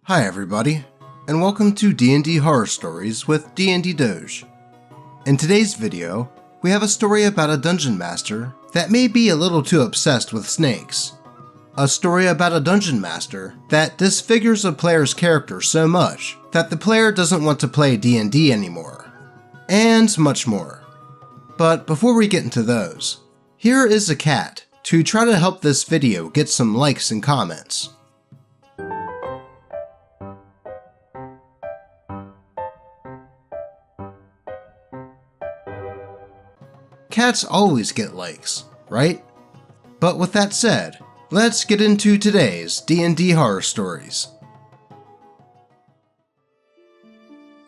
Hi everybody, and welcome to DnD Horror Stories with DnD Doge. In today's video, we have a story about a dungeon master that may be a little too obsessed with snakes. A story about a dungeon master that disfigures a player's character so much that the player doesn't want to play D&D anymore. And much more. But before we get into those, here is a cat to try to help this video get some likes and comments. Cats always get likes, right? But with that said, let's get into today's D&D Horror Stories.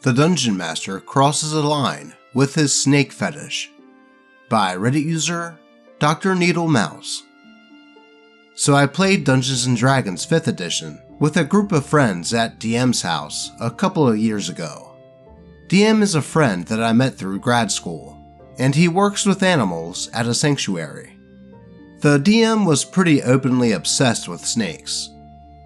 The Dungeon Master crosses a line with his snake fetish. By Reddit user Dr. Needle Mouse. So I played Dungeons & Dragons 5th edition with a group of friends at DM's house a couple of years ago. DM is a friend that I met through grad school, and he works with animals at a sanctuary. The DM was pretty openly obsessed with snakes.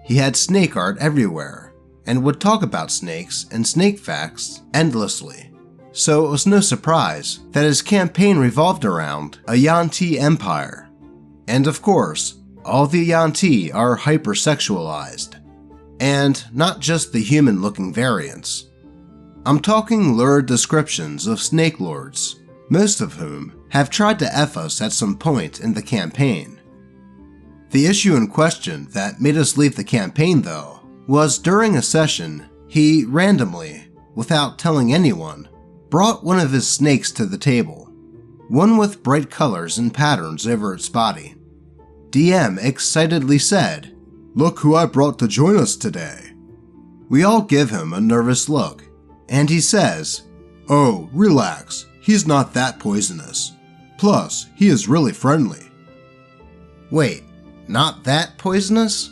He had snake art everywhere, and would talk about snakes and snake facts endlessly. So it was no surprise that his campaign revolved around a Yuan-ti empire. And of course, all the Yuan-ti are hypersexualized. And not just the human-looking variants. I'm talking lurid descriptions of snake lords, most of whom have tried to F us at some point in the campaign. The issue in question that made us leave the campaign though, was during a session, he randomly, without telling anyone, brought one of his snakes to the table, one with bright colors and patterns over its body. DM excitedly said, "Look who I brought to join us today." We all give him a nervous look, and he says, "Oh, relax. He's not that poisonous. Plus, he is really friendly." Wait, not that poisonous?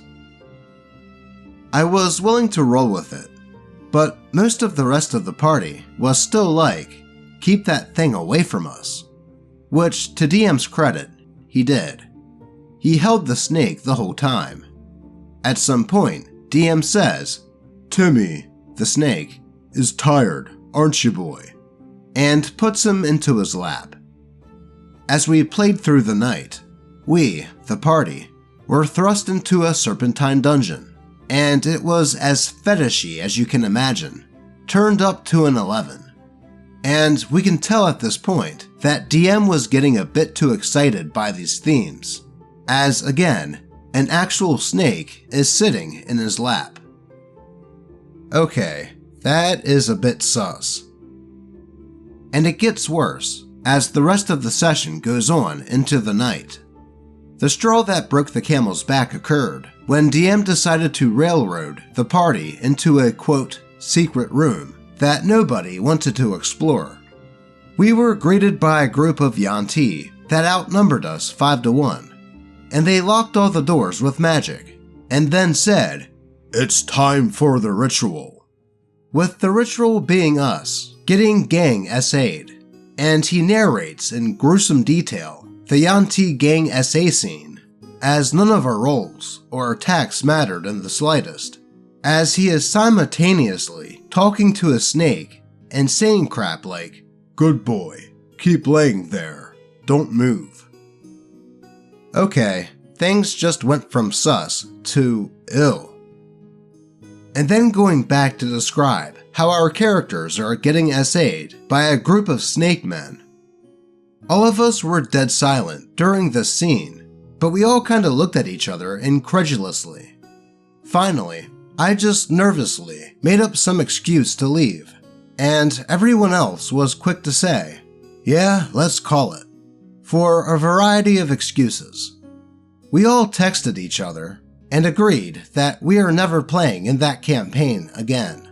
I was willing to roll with it, but most of the rest of the party was still like, "Keep that thing away from us." Which, to DM's credit, he did. He held the snake the whole time. At some point, DM says, "Timmy, the snake, is tired, aren't you, boy?" and puts him into his lap. As we played through the night, we, the party, were thrust into a serpentine dungeon, and it was as fetishy as you can imagine, turned up to an 11. And we can tell at this point that DM was getting a bit too excited by these themes, as again, an actual snake is sitting in his lap. Okay, that is a bit sus. And it gets worse as the rest of the session goes on into the night. The straw that broke the camel's back occurred when DM decided to railroad the party into a quote, secret room that nobody wanted to explore. We were greeted by a group of Yuan-ti that outnumbered us 5-1, and they locked all the doors with magic, and then said, "It's time for the ritual." With the ritual being us getting gang SA'd, and he narrates in gruesome detail the Yuan-ti gang SA scene, as none of our rolls or attacks mattered in the slightest, as he is simultaneously talking to a snake and saying crap like, "Good boy, keep laying there, don't move." Okay, things just went from sus to ill. And then going back to describe how our characters are getting SA'd by a group of snake men. All of us were dead silent during this scene, but we all kinda looked at each other incredulously. Finally, I just nervously made up some excuse to leave, and everyone else was quick to say, "Yeah, let's call it," for a variety of excuses. We all texted each other and agreed that we are never playing in that campaign again.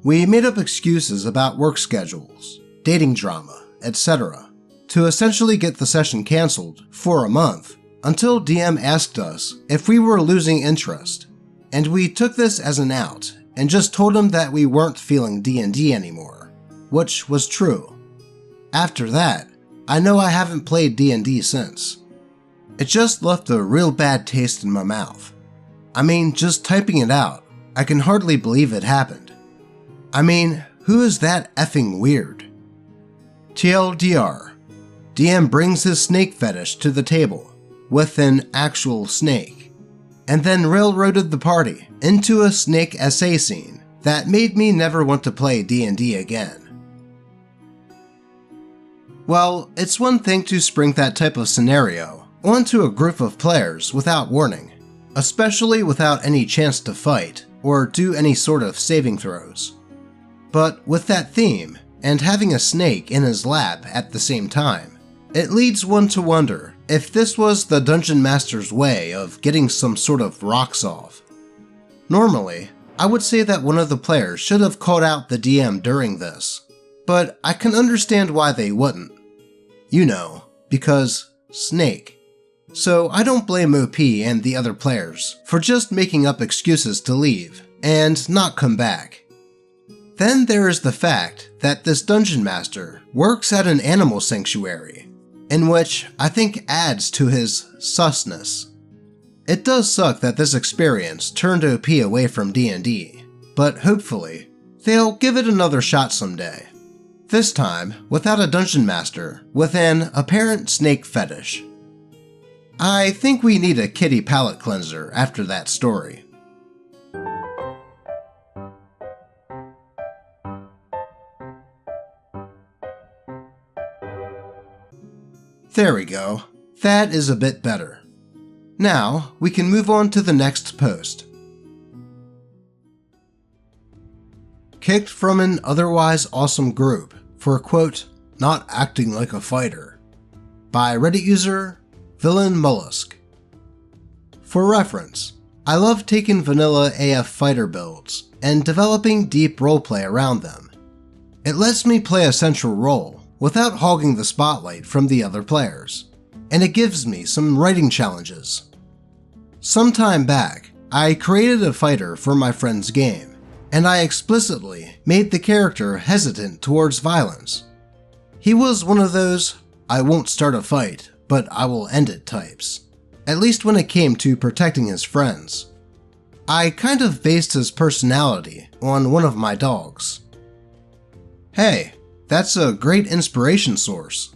We made up excuses about work schedules, dating drama, etc. to essentially get the session cancelled for a month until DM asked us if we were losing interest, and we took this as an out and just told him that we weren't feeling D&D anymore, which was true. After that, I know I haven't played D&D since. It just left a real bad taste in my mouth. I mean, just typing it out, I can hardly believe it happened. I mean, who is that effing weird? TLDR, DM brings his snake fetish to the table with an actual snake, and then railroaded the party into a snake essay scene that made me never want to play D&D again. Well, it's one thing to spring that type of scenario onto a group of players without warning, especially without any chance to fight or do any sort of saving throws. But with that theme, and having a snake in his lap at the same time, it leads one to wonder if this was the Dungeon Master's way of getting some sort of rocks off. Normally, I would say that one of the players should have called out the DM during this, but I can understand why they wouldn't. You know, because snake. So I don't blame OP and the other players for just making up excuses to leave and not come back. Then there is the fact that this Dungeon Master works at an animal sanctuary, in which I think adds to his susness. It does suck that this experience turned OP away from D&D, but hopefully, they'll give it another shot someday. This time, without a Dungeon Master with an apparent snake fetish. I think we need a kitty palate cleanser after that story. There we go. That is a bit better. Now, we can move on to the next post. Kicked from an otherwise awesome group for, quote, not acting like a fighter, by Reddit user Villain Mollusk. For reference, I love taking vanilla AF fighter builds and developing deep roleplay around them. It lets me play a central role without hogging the spotlight from the other players, and it gives me some writing challenges. Some time back, I created a fighter for my friend's game, and I explicitly made the character hesitant towards violence. He was one of those, I won't start a fight, but I will end it types, at least when it came to protecting his friends. I kind of based his personality on one of my dogs. Hey, that's a great inspiration source.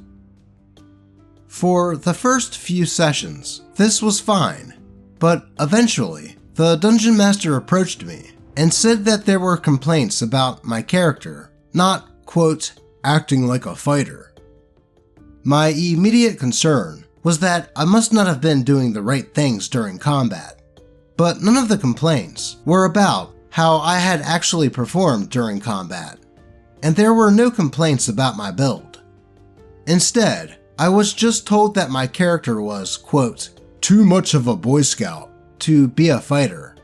For the first few sessions, this was fine, but eventually, the Dungeon Master approached me and said that there were complaints about my character not, quote, acting like a fighter. My immediate concern was that I must not have been doing the right things during combat, but none of the complaints were about how I had actually performed during combat, and there were no complaints about my build. Instead, I was just told that my character was, quote, too much of a Boy Scout to be a fighter.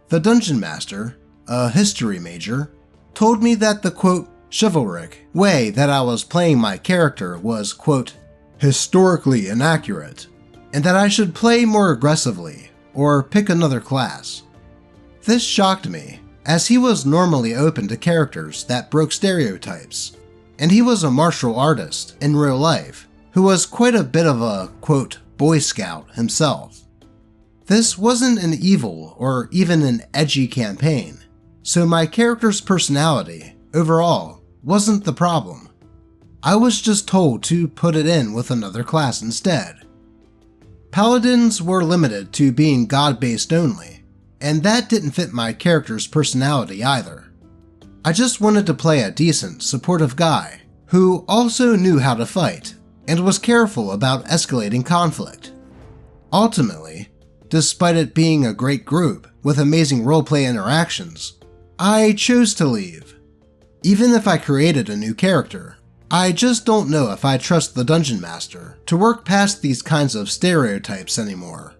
The Dungeon Master, a history major, told me that the, quote, chivalric way that I was playing my character was, quote, historically inaccurate, and that I should play more aggressively or pick another class. This shocked me, as he was normally open to characters that broke stereotypes, and he was a martial artist in real life who was quite a bit of a, quote, Boy Scout himself. This wasn't an evil or even an edgy campaign, so my character's personality, overall, wasn't the problem. I was just told to put it in with another class instead. Paladins were limited to being god-based only, and that didn't fit my character's personality either. I just wanted to play a decent, supportive guy who also knew how to fight and was careful about escalating conflict. Ultimately, despite it being a great group with amazing roleplay interactions, I chose to leave. Even if I created a new character, I just don't know if I trust the Dungeon Master to work past these kinds of stereotypes anymore.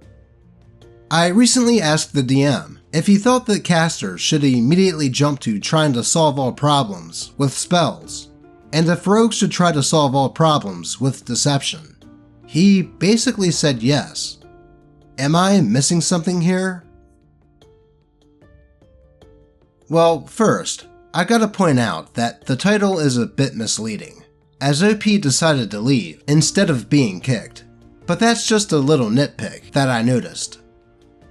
I recently asked the DM if he thought that casters should immediately jump to trying to solve all problems with spells, and if rogues should try to solve all problems with deception. He basically said yes. Am I missing something here? Well, first, I gotta point out that the title is a bit misleading, as OP decided to leave instead of being kicked, but that's just a little nitpick that I noticed.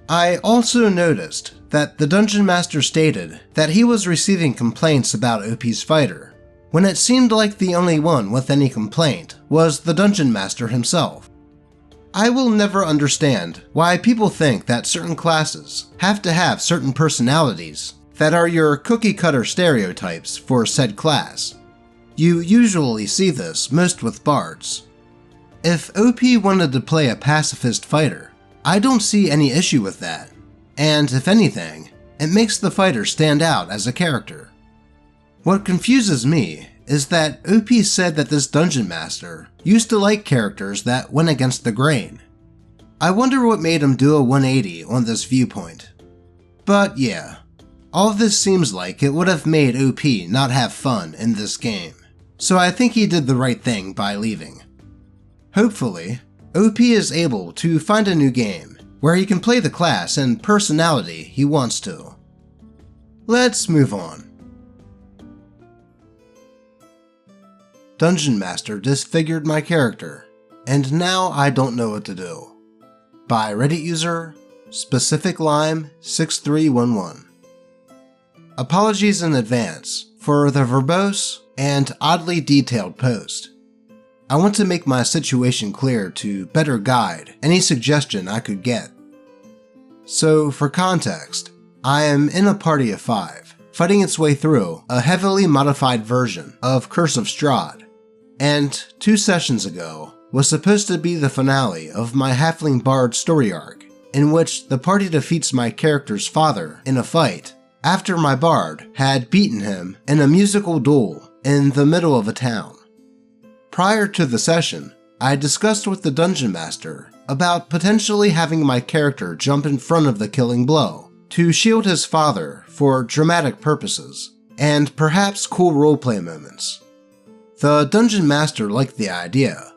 I also noticed that the Dungeon Master stated that he was receiving complaints about OP's fighter, when it seemed like the only one with any complaint was the Dungeon Master himself. I will never understand why people think that certain classes have to have certain personalities that are your cookie-cutter stereotypes for said class. You usually see this most with bards. If OP wanted to play a pacifist fighter, I don't see any issue with that, and if anything, it makes the fighter stand out as a character. What confuses me is that OP said that this Dungeon Master used to like characters that went against the grain. I wonder what made him do a 180 on this viewpoint. But yeah, all of this seems like it would have made OP not have fun in this game, so I think he did the right thing by leaving. Hopefully, OP is able to find a new game where he can play the class and personality he wants to. Let's move on. Dungeon Master disfigured my character, and now I don't know what to do. By Reddit user SpecificLime6311. Apologies in advance for the verbose and oddly detailed post. I want to make my situation clear to better guide any suggestion I could get. So for context, I am in a party of 5, fighting its way through a heavily modified version of Curse of Strahd, and 2 sessions ago was supposed to be the finale of my Halfling Bard story arc, in which the party defeats my character's father in a fight after my bard had beaten him in a musical duel in the middle of a town. Prior to the session, I discussed with the Dungeon Master about potentially having my character jump in front of the killing blow to shield his father for dramatic purposes and perhaps cool roleplay moments. The Dungeon Master liked the idea.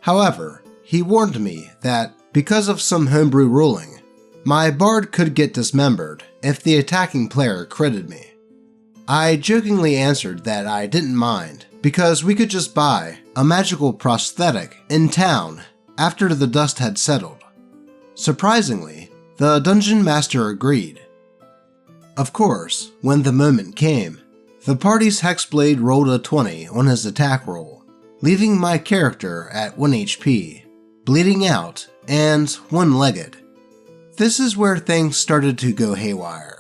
However, he warned me that because of some homebrew ruling, my bard could get dismembered if the attacking player critted me. I jokingly answered that I didn't mind because we could just buy a magical prosthetic in town after the dust had settled. Surprisingly, the Dungeon Master agreed. Of course, when the moment came, the party's Hexblade rolled a 20 on his attack roll, leaving my character at 1 HP, bleeding out, and one-legged. This is where things started to go haywire.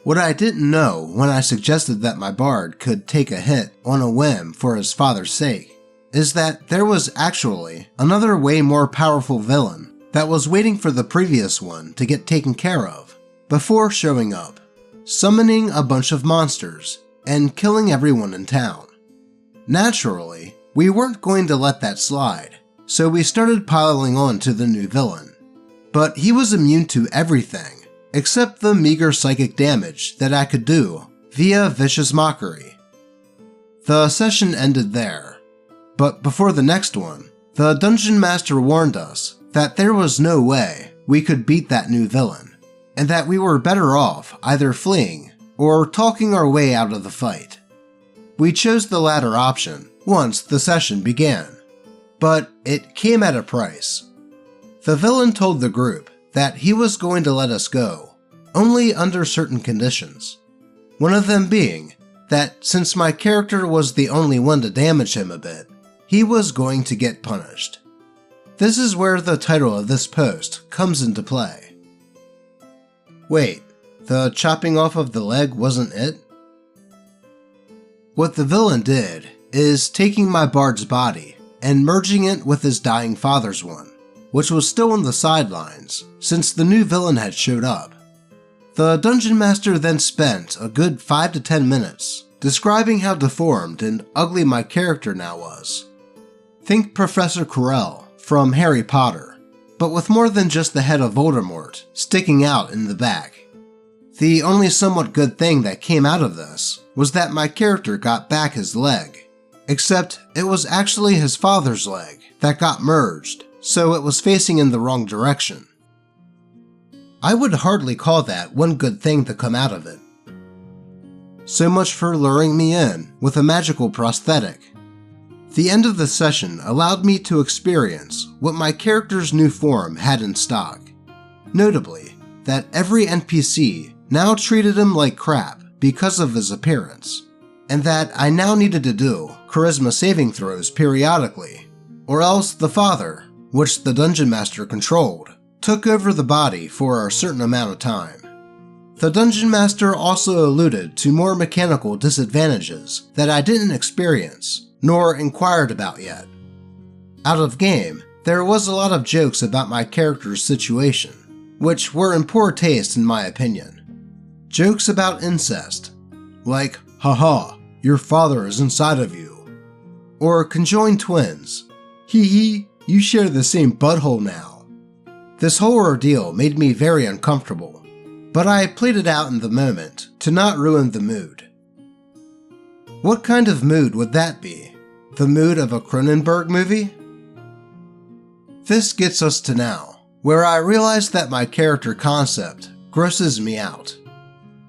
What I didn't know when I suggested that my bard could take a hit on a whim for his father's sake is that there was actually another way more powerful villain that was waiting for the previous one to get taken care of before showing up, summoning a bunch of monsters and killing everyone in town. Naturally, we weren't going to let that slide, so we started piling on to the new villain. But he was immune to everything except the meager psychic damage that I could do via Vicious Mockery. The session ended there, but before the next one, the Dungeon Master warned us that there was no way we could beat that new villain, and that we were better off either fleeing or talking our way out of the fight. We chose the latter option once the session began, but it came at a price. The villain told the group that he was going to let us go, only under certain conditions. One of them being that since my character was the only one to damage him a bit, he was going to get punished. This is where the title of this post comes into play. Wait, the chopping off of the leg wasn't it? What the villain did is taking my bard's body and merging it with his dying father's one, which was still on the sidelines since the new villain had showed up. The Dungeon Master then spent a good 5 to 10 minutes describing how deformed and ugly my character now was. Think Professor Quirrell from Harry Potter, but with more than just the head of Voldemort sticking out in the back. The only somewhat good thing that came out of this was that my character got back his leg, except it was actually his father's leg that got merged, so it was facing in the wrong direction. I would hardly call that one good thing to come out of it. So much for luring me in with a magical prosthetic. The end of the session allowed me to experience what my character's new form had in stock. Notably, that every NPC now treated him like crap because of his appearance, and that I now needed to do charisma saving throws periodically, or else the father, which the Dungeon Master controlled, took over the body for a certain amount of time. The Dungeon Master also alluded to more mechanical disadvantages that I didn't experience, nor inquired about yet. Out of game, there was a lot of jokes about my character's situation, which were in poor taste in my opinion. Jokes about incest, like, haha, your father is inside of you. Or conjoined twins, hee hee, you share the same butthole now. This whole ordeal made me very uncomfortable, but I played it out in the moment to not ruin the mood. What kind of mood would that be? The mood of a Cronenberg movie? This gets us to now, where I realize that my character concept grosses me out.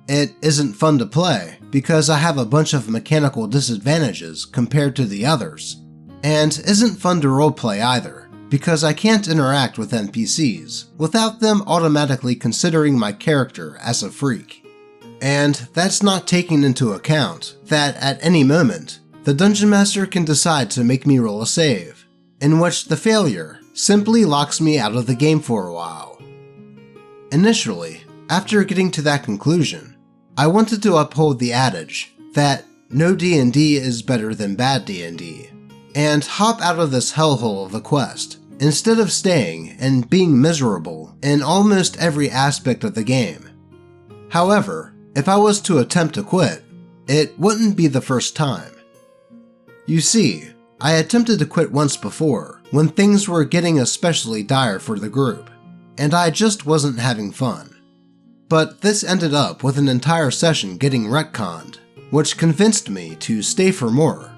It isn't fun to play because I have a bunch of mechanical disadvantages compared to the others, and isn't fun to roleplay either because I can't interact with NPCs without them automatically considering my character as a freak. And that's not taking into account that at any moment, the Dungeon Master can decide to make me roll a save, in which the failure simply locks me out of the game for a while. Initially, after getting to that conclusion, I wanted to uphold the adage that no D&D is better than bad D&D, and hop out of this hellhole of a quest, instead of staying and being miserable in almost every aspect of the game. However, if I was to attempt to quit, it wouldn't be the first time. You see, I attempted to quit once before, when things were getting especially dire for the group, and I just wasn't having fun. But this ended up with an entire session getting retconned, which convinced me to stay for more.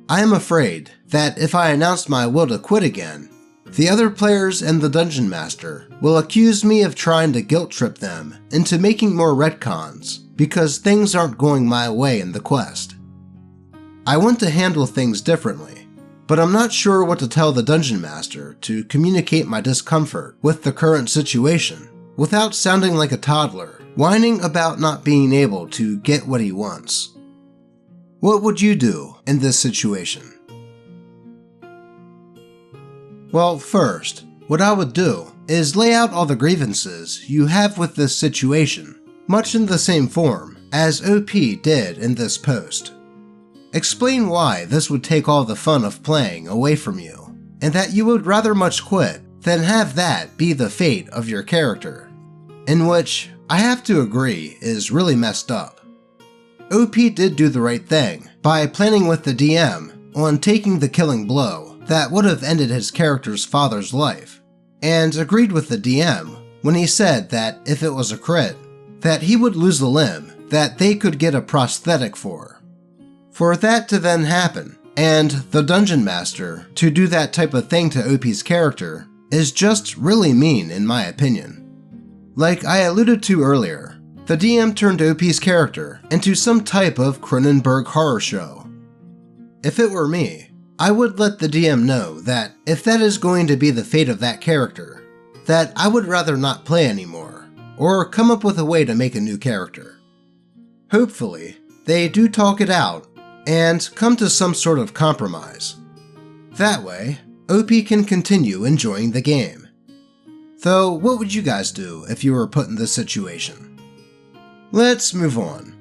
I am afraid that if I announce my will to quit again, the other players and the Dungeon Master will accuse me of trying to guilt trip them into making more retcons because things aren't going my way in the quest. I want to handle things differently, but I'm not sure what to tell the Dungeon Master to communicate my discomfort with the current situation without sounding like a toddler whining about not being able to get what he wants. What would you do in this situation? Well, first, what I would do is lay out all the grievances you have with this situation, much in the same form as OP did in this post. Explain why this would take all the fun of playing away from you, and that you would rather much quit than have that be the fate of your character, in which I have to agree is really messed up. OP did do the right thing by planning with the DM on taking the killing blow that would have ended his character's father's life, and agreed with the DM when he said that if it was a crit, that he would lose a limb that they could get a prosthetic for. For that to then happen, and the Dungeon Master to do that type of thing to OP's character, is just really mean in my opinion. Like I alluded to earlier, the DM turned OP's character into some type of Cronenberg horror show. If it were me, I would let the DM know that if that is going to be the fate of that character, that I would rather not play anymore, or come up with a way to make a new character. Hopefully, they do talk it out and come to some sort of compromise. That way, OP can continue enjoying the game. Though, what would you guys do if you were put in this situation? Let's move on.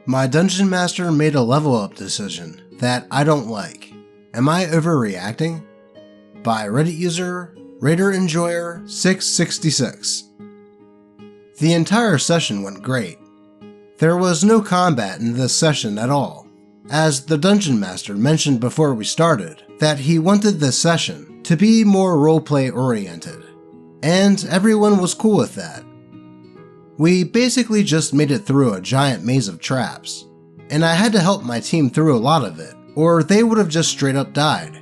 My Dungeon Master made a level up decision that I don't like. Am I overreacting? By Reddit user RaiderEnjoyer666. The entire session went great. There was no combat in this session at all, as the Dungeon Master mentioned before we started that he wanted this session to be more roleplay oriented, and everyone was cool with that. We basically just made it through a giant maze of traps, and I had to help my team through a lot of it, or they would have just straight up died.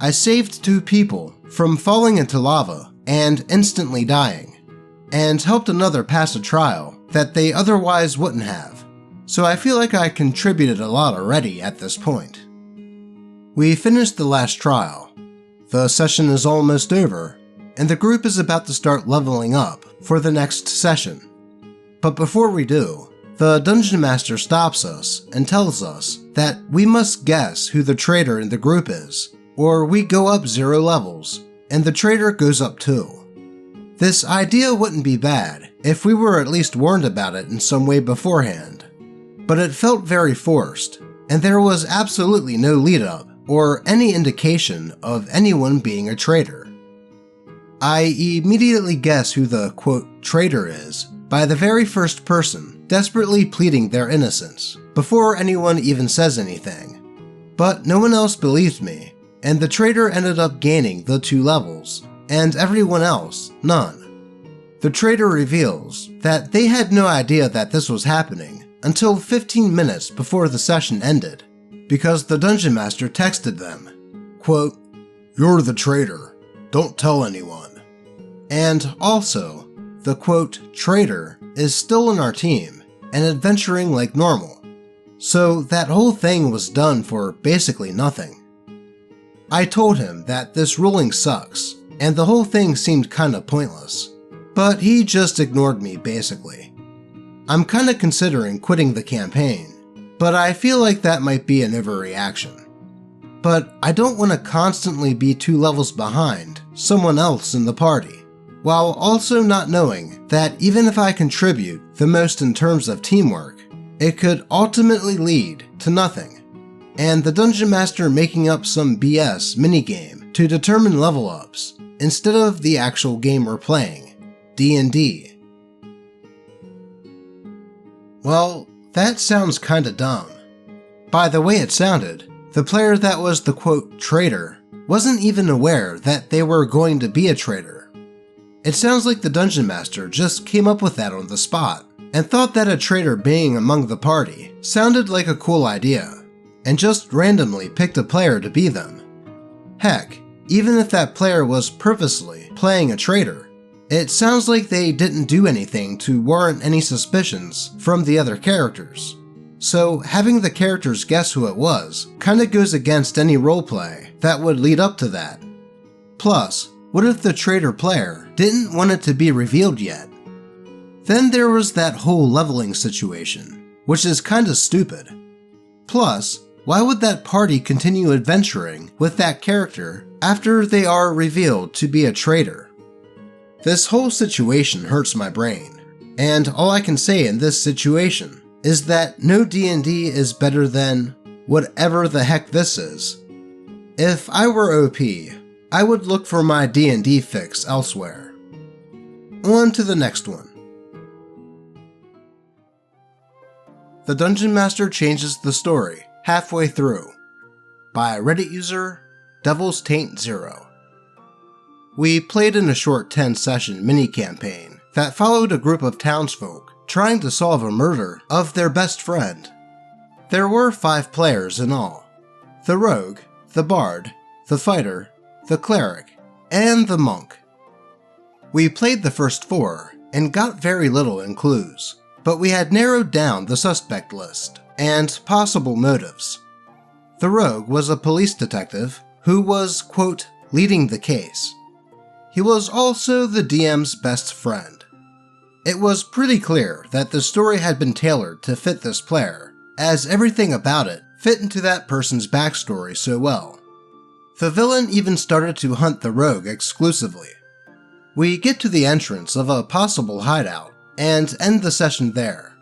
I saved 2 people from falling into lava and instantly dying, and helped another pass a trial that they otherwise wouldn't have, so I feel like I contributed a lot already at this point. We finished the last trial. The session is almost over, and the group is about to start leveling up for the next session. But before we do, the Dungeon Master stops us and tells us that we must guess who the traitor in the group is, or we go up 0 levels, and the traitor goes up 2. This idea wouldn't be bad if we were at least warned about it in some way beforehand, but it felt very forced, and there was absolutely no lead-up or any indication of anyone being a traitor. I immediately guess who the, quote, traitor is by the very first person desperately pleading their innocence before anyone even says anything. But no one else believed me, and the traitor ended up gaining the 2 levels, and everyone else none. The traitor reveals that they had no idea that this was happening until 15 minutes before the session ended, because the Dungeon Master texted them, quote, "You're the traitor, don't tell anyone." And also, the quote, traitor is still in our team and adventuring like normal, so that whole thing was done for basically nothing. I told him that this ruling sucks, and the whole thing seemed kinda pointless, but he just ignored me basically. I'm kinda considering quitting the campaign, but I feel like that might be an overreaction. But I don't want to constantly be 2 levels behind someone else in the party, while also not knowing that even if I contribute the most in terms of teamwork, it could ultimately lead to nothing, and the Dungeon Master making up some BS minigame to determine level ups instead of the actual game we're playing, D&D. Well, that sounds kinda dumb. By the way it sounded, the player that was the quote traitor wasn't even aware that they were going to be a traitor. It sounds like the Dungeon Master just came up with that on the spot, and thought that a traitor being among the party sounded like a cool idea, and just randomly picked a player to be them. Heck, even if that player was purposely playing a traitor, it sounds like they didn't do anything to warrant any suspicions from the other characters. So having the characters guess who it was kinda goes against any roleplay that would lead up to that. Plus, what if the traitor player didn't want it to be revealed yet? Then there was that whole leveling situation, which is kinda stupid. Plus, why would that party continue adventuring with that character after they are revealed to be a traitor? This whole situation hurts my brain, and all I can say in this situation is that no D&D is better than whatever the heck this is. If I were OP, I would look for my D&D fix elsewhere. On to the next one. The Dungeon Master changes the story halfway through, by Reddit user Devil's Taint 0. We played in a short 10-session mini-campaign that followed a group of townsfolk trying to solve a murder of their best friend. There were 5 players in all: the rogue, the bard, the fighter, the cleric, and the monk. We played the first 4 and got very little in clues, but we had narrowed down the suspect list and possible motives. The rogue was a police detective who was, quote, leading the case. He was also the DM's best friend. It was pretty clear that the story had been tailored to fit this player, as everything about it fit into that person's backstory so well. The villain even started to hunt the rogue exclusively. We get to the entrance of a possible hideout and end the session there.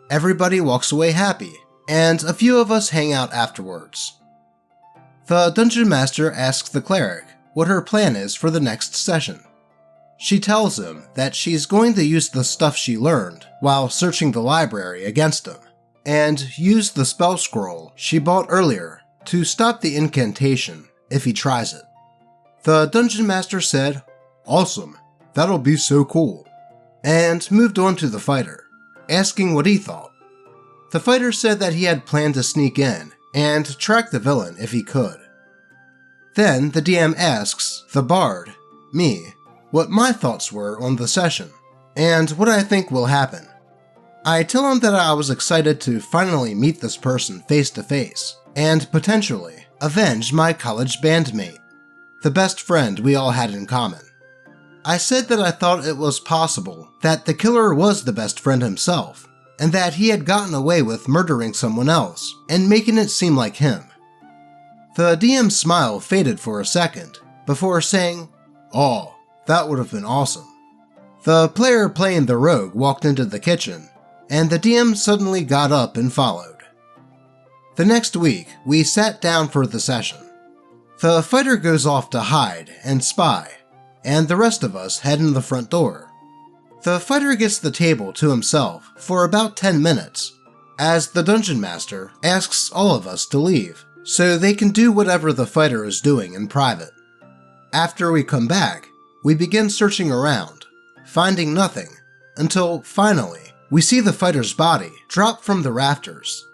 Everybody walks away happy, and a few of us hang out afterwards. The Dungeon Master asks the cleric what her plan is for the next session. She tells him that she's going to use the stuff she learned while searching the library against him, and use the spell scroll she bought earlier to stop the incantation if he tries it. The Dungeon Master said, "Awesome, that'll be so cool," and moved on to the fighter, asking what he thought. The fighter said that he had planned to sneak in and track the villain if he could. Then the DM asks the bard, me, what my thoughts were on the session, and what I think will happen. I tell him that I was excited to finally meet this person face to face, and potentially avenge my college bandmate, the best friend we all had in common. I said that I thought it was possible that the killer was the best friend himself, and that he had gotten away with murdering someone else and making it seem like him. The DM's smile faded for a second before saying, "Oh, that would have been awesome." The player playing the rogue walked into the kitchen, and the DM suddenly got up and followed. The next week, we sat down for the session. The fighter goes off to hide and spy, and the rest of us head in the front door. The fighter gets the table to himself for about 10 minutes, as the dungeon master asks all of us to leave, so they can do whatever the fighter is doing in private. After we come back, we begin searching around, finding nothing, until finally we see the fighter's body drop from the rafters.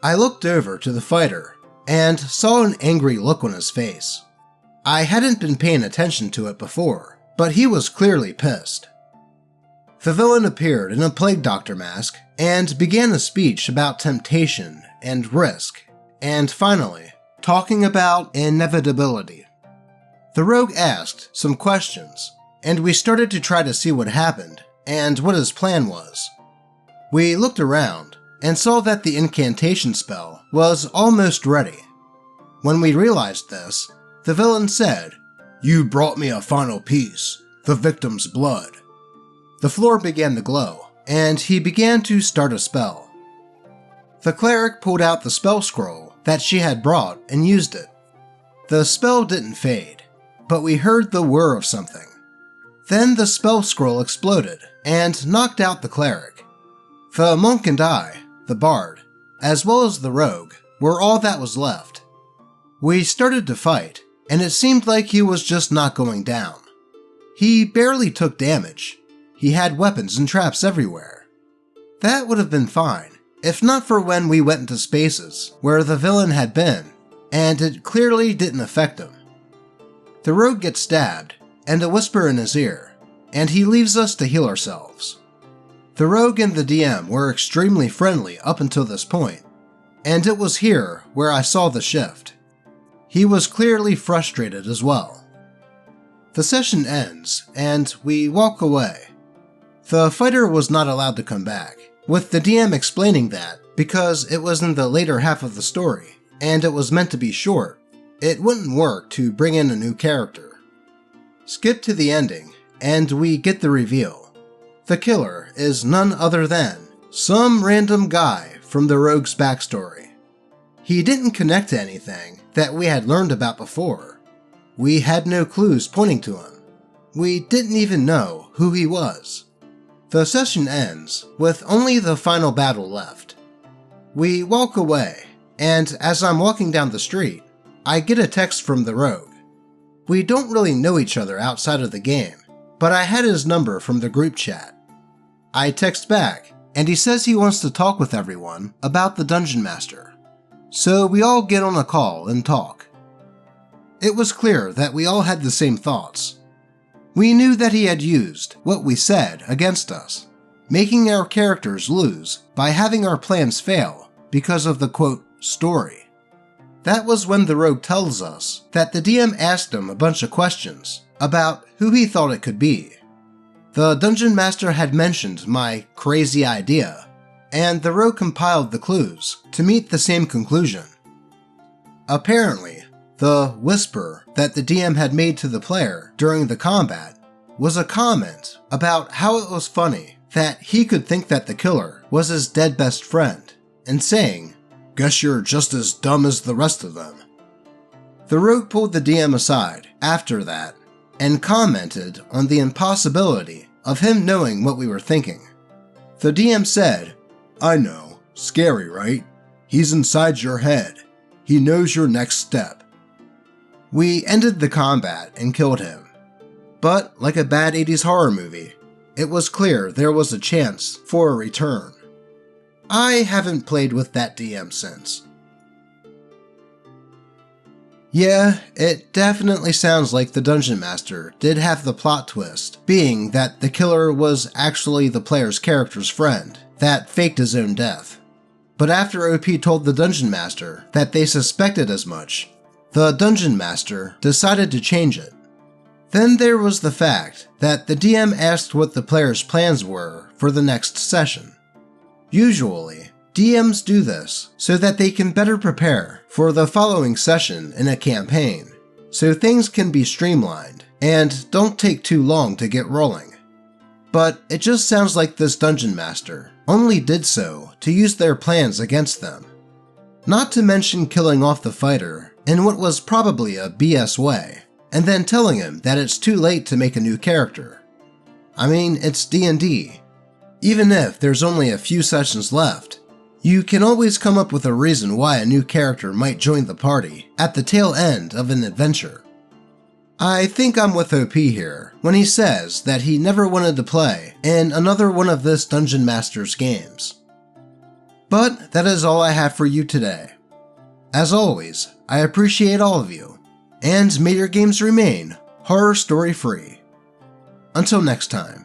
I looked over to the fighter and saw an angry look on his face. I hadn't been paying attention to it before, but he was clearly pissed. The villain appeared in a plague doctor mask and began a speech about temptation and risk, and finally, talking about inevitability. The rogue asked some questions, and we started to try to see what happened and what his plan was. We looked around and saw that the incantation spell was almost ready. When we realized this, the villain said, "You brought me a final piece, the victim's blood." The floor began to glow, and he began to start a spell. The cleric pulled out the spell scroll that she had brought and used it. The spell didn't fade, but we heard the whir of something. Then the spell scroll exploded and knocked out the cleric. The monk and I, the bard, as well as the rogue, were all that was left. We started to fight, and it seemed like he was just not going down. He barely took damage. He had weapons and traps everywhere. That would have been fine, if not for when we went into spaces where the villain had been, and it clearly didn't affect him. The rogue gets stabbed, and a whisper in his ear, and he leaves us to heal ourselves. The rogue and the DM were extremely friendly up until this point, and it was here where I saw the shift. He was clearly frustrated as well. The session ends, and we walk away. The fighter was not allowed to come back, with the DM explaining that because it was in the later half of the story, and it was meant to be short, it wouldn't work to bring in a new character. Skip to the ending, and we get the reveal. The killer is none other than some random guy from the rogue's backstory. He didn't connect to anything that we had learned about before. We had no clues pointing to him. We didn't even know who he was. The session ends with only the final battle left. We walk away, and as I'm walking down the street, I get a text from the rogue. We don't really know each other outside of the game, but I had his number from the group chat. I text back, and he says he wants to talk with everyone about the Dungeon Master. So we all get on a call and talk. It was clear that we all had the same thoughts. We knew that he had used what we said against us, making our characters lose by having our plans fail because of the quote, story. That was when the rogue tells us that the DM asked him a bunch of questions about who he thought it could be. The Dungeon Master had mentioned my crazy idea, and the rogue compiled the clues to meet the same conclusion. Apparently, the whisper that the DM had made to the player during the combat was a comment about how it was funny that he could think that the killer was his dead best friend, and saying, "Guess you're just as dumb as the rest of them." The rogue pulled the DM aside after that and commented on the impossibility of him knowing what we were thinking. The DM said, "I know, scary, right? He's inside your head. He knows your next step." We ended the combat and killed him. But like a bad 80s horror movie, it was clear there was a chance for a return. I haven't played with that DM since. Yeah, it definitely sounds like the Dungeon Master did have the plot twist, being that the killer was actually the player's character's friend that faked his own death. But after OP told the Dungeon Master that they suspected as much, the Dungeon Master decided to change it. Then there was the fact that the DM asked what the players' plans were for the next session. Usually, DMs do this so that they can better prepare for the following session in a campaign, so things can be streamlined and don't take too long to get rolling. But it just sounds like this Dungeon Master only did so to use their plans against them. Not to mention killing off the fighter in what was probably a BS way, and then telling him that it's too late to make a new character. I mean, it's D&D. Even if there's only a few sessions left, you can always come up with a reason why a new character might join the party at the tail end of an adventure. I think I'm with OP here when he says that he never wanted to play in another one of this Dungeon Master's games. But that is all I have for you today. As always, I appreciate all of you, and may your games remain horror story free. Until next time.